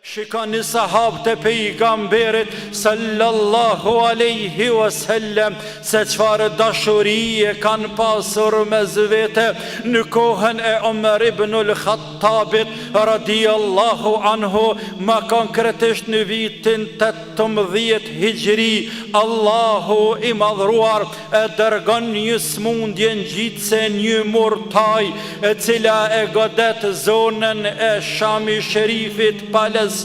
Shikoni sahabët e pejgamberit sallallahu alaihi wasallam se çfarë dashurie kanë pasur mes vete në kohën e Omer ibn al-Khattabit radiallahu anhu, ma konkretisht në vitin 18 hijri. Allahu i madhruar e dërgon një smundje ngjitse, një murtaj e cila e godet zonën e Shami Sherifit Palestinës,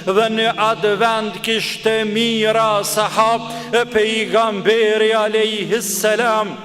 dhe në atë vend kishte mira sahab e pejgamberi alayhi salam,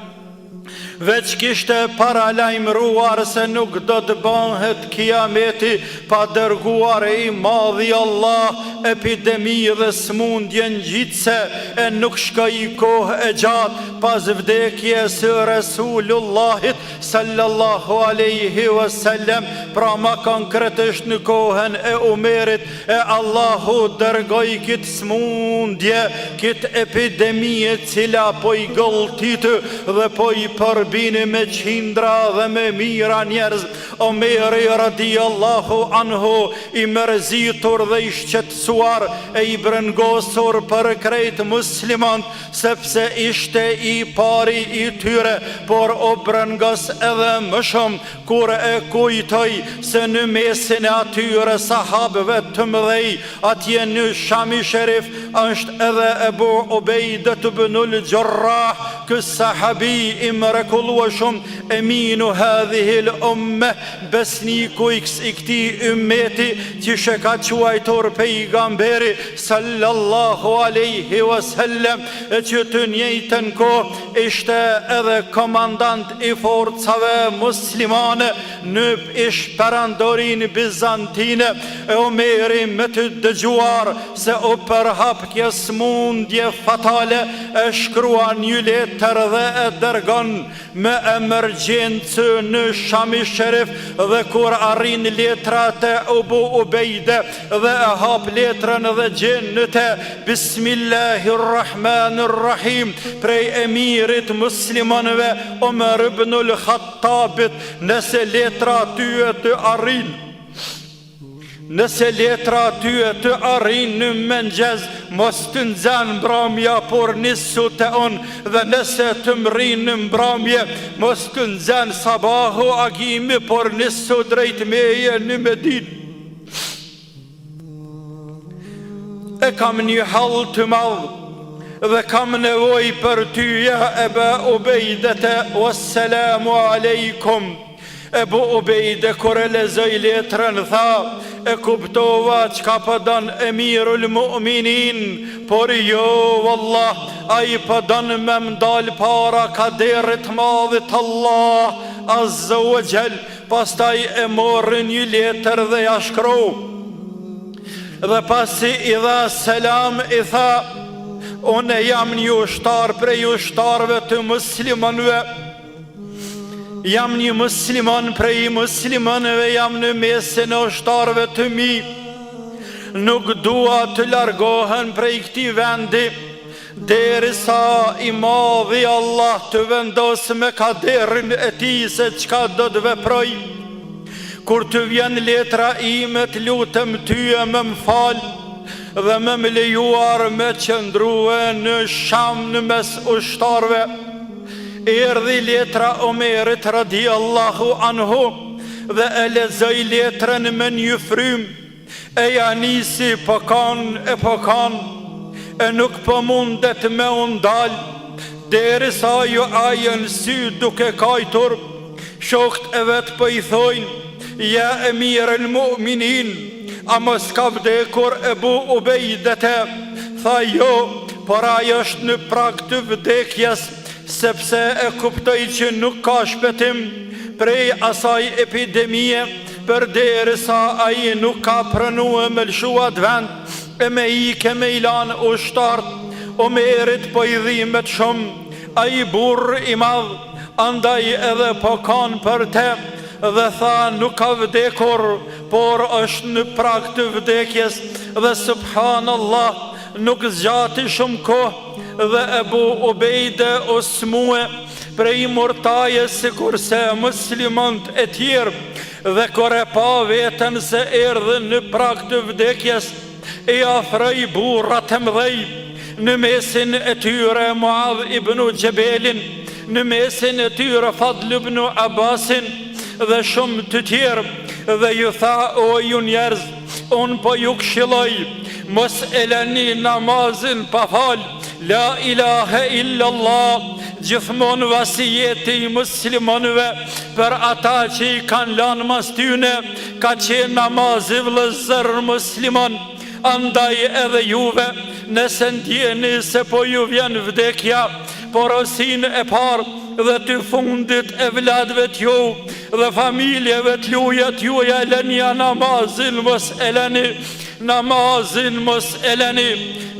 veç kishte paralajmëruar se nuk do të bëhet kiameti pa dërguar i madhi Allah epidemi dhe smundje ngjitse, e nuk shkoi kohë e gjatë pas vdekjes së Resulullahit sallallahu alaihi wasallam, pra ma konkretisht në kohën e Umerit, e Allahu dërgoi këtë smundje, këtë epidemi e cila po i gëlltitë dhe po i bini me qindra dhe me mira njerëz. Omeri radiallahu anhu i mërzitur dhe i shqetësuar e i brengosur për krejt musliman, sepse ishte i pari i tyre, por o brengos edhe më shumë kur e kujtoj se në mesin e atyre sahabëve të mëdhej atje në Shami Sherif është edhe Ebu Ubejdet ibnul Jarrah, ky sahabi i mrekullueshëm, eminu hadhihil umme, besniku i këtij ummeti që she ka quajtur pejgamberi sallallahu alaihi wasallam, e që të njëjtën kohë ishte edhe komandant i forcave muslimane në ishperandorin bizantine. E Omeri me të dëgjuar se u përhap kjo smundje fatale, e shkruan një letër dhe e dërgon me emergjencë në Shami Sherif, dhe kur arrin letrat e Ebu Ubejde dhe e hap letrën dhe gjen në te Bismillahirrahmanirrahim prej emirit muslimanëve Omer ibn al-Khattabit, nëse letra tyre të arrin, nëse letra tyre të arrin në mëngjes, mos të nxan mbrëmja por nisu të on, dhe nëse të mrin në mbrëmje, mos të nxan sabahu agimi por nisu drejt meje në Medinë. E kam një hall të madh dhe kam nevoj për ty ja Eba Ubejdete, wassalamu alaikum. Ebu Ubejde kur e lezoj letrën tha, e kuptova çka pëdon emirul mu'minin, por jo wallah, a i pëdon me mdal para kaderit madhit Allah azza wa jall. Pastaj e morë një letër dhe ja shkru, dhe pasi i dha selam i tha, une jam një ushtar prej ushtarve të muslimanve, jam një musliman prej muslimanëve, jam në mesin e ushtarëve të mi, nuk dua të largohen prej këtij vendi derisa i madhi Allah të vendos me kaderin e tij se çka do të veproj. Kur të vjen letra ime të lutem ty e më mfal dhe më lejuar me qëndrue në Sham në mes ushtarëve. Erdhi letra Omerit radiallahu anhu dhe e lexoi letrën me një frym, e ja nisi pokan e pokan, e nuk po mundet me undal, derisa ju ajën sy duke kajtur. Shokt e vet po i thojnë, ja emirul mu'minin, a mos ka vdekur Ebu Ubejdete? Tha jo, por ajo është në prag të vdekjes, sepse e kuptoj që nuk ka shpëtim prej asaj epidemie, përderisa ai nuk ka pranuar me lshuat vend e me ike me ilan ushtart. Omerit po i dhimbet shumë, ai burr i madh, andaj edhe po kanë për te, dhe tha nuk ka vdekur, por është në prag të vdekjes. Dhe subhanallah, nuk zgjati shumë kohë dhe Ebu Ubejde u smue, prej murtaje sikurse muslimant e tjerë, dhe kur e pa veten se erdhën në prag të vdekjes, e afroi burrat e mëdhej, në mesin e tyre Muadh ibn Jabelin, në mesin e tyre Fadl ibn Abbasin dhe shumë të tjerë, dhe ju tha: o ju njerëz, unë po ju këshilloj, mos e lëni namazin pa fal, la ilahe illallah, gjithmonë vasijeti i muslimanëve për ata që i kanë lanë mas tyne ka qenë namazi vëllezër musliman. Andaj edhe juve, nëse ndjeni se po ju vjen vdekja, porosin e parë dhe të fundit e vladve t'ju dhe familjeve t'luja t'juja, lënja namazin mos e lëni, namazin mos e lëni,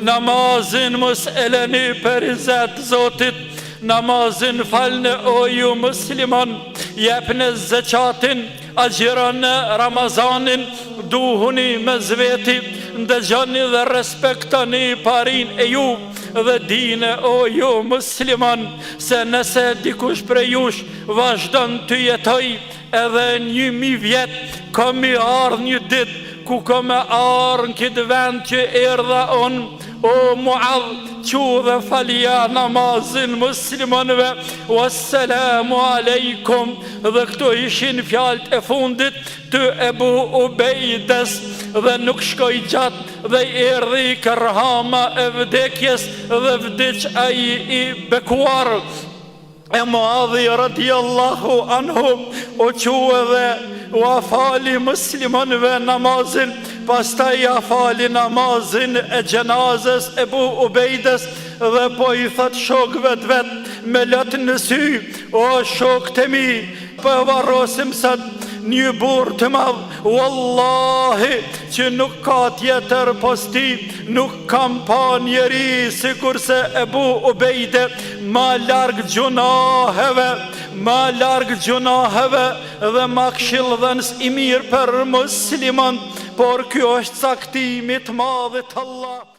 namazin mos e lëni për izet Zotit. Namazin falne o ju musliman, jepne zëqatin, agjirane Ramazanin, duhuni me zveti, ndëgjani dhe respektani parin e ju, dhe dine o ju musliman, se nëse dikush prej jush vazhdon të jetoj edhe 1000 vjet, ka mi ardh një dit ku ka me ardh në këtë vend që erdha unë, o Muadh, qu dhe falja namazin muslimanëve, wassalamu alaikum. Dhe këto ishin fjalët e fundit të Ebu Ubejdes, dhe nuk shkoj gjatë dhe erdhi kërhama e vdekjes dhe vdiq ai i bekuar. E Muadhi radiallahu anhu o quë dhe u afali muslimanëve namazin, pastaj afali namazin e gjenazës Ebu Ubejdes, dhe po i thët shokëve të vetë me lëtë në sy: o shokët e mi, për varrosim sët një burë të madhë, wallahi që nuk ka tjetër posti, nuk kam pa njeri si kurse Ebu Ubejde, ma largë gjunaheve, ma largë gjunaheve dhe ma këshillëdhënës i mirë për musliman, por kjo është caktimi të madhit Allah.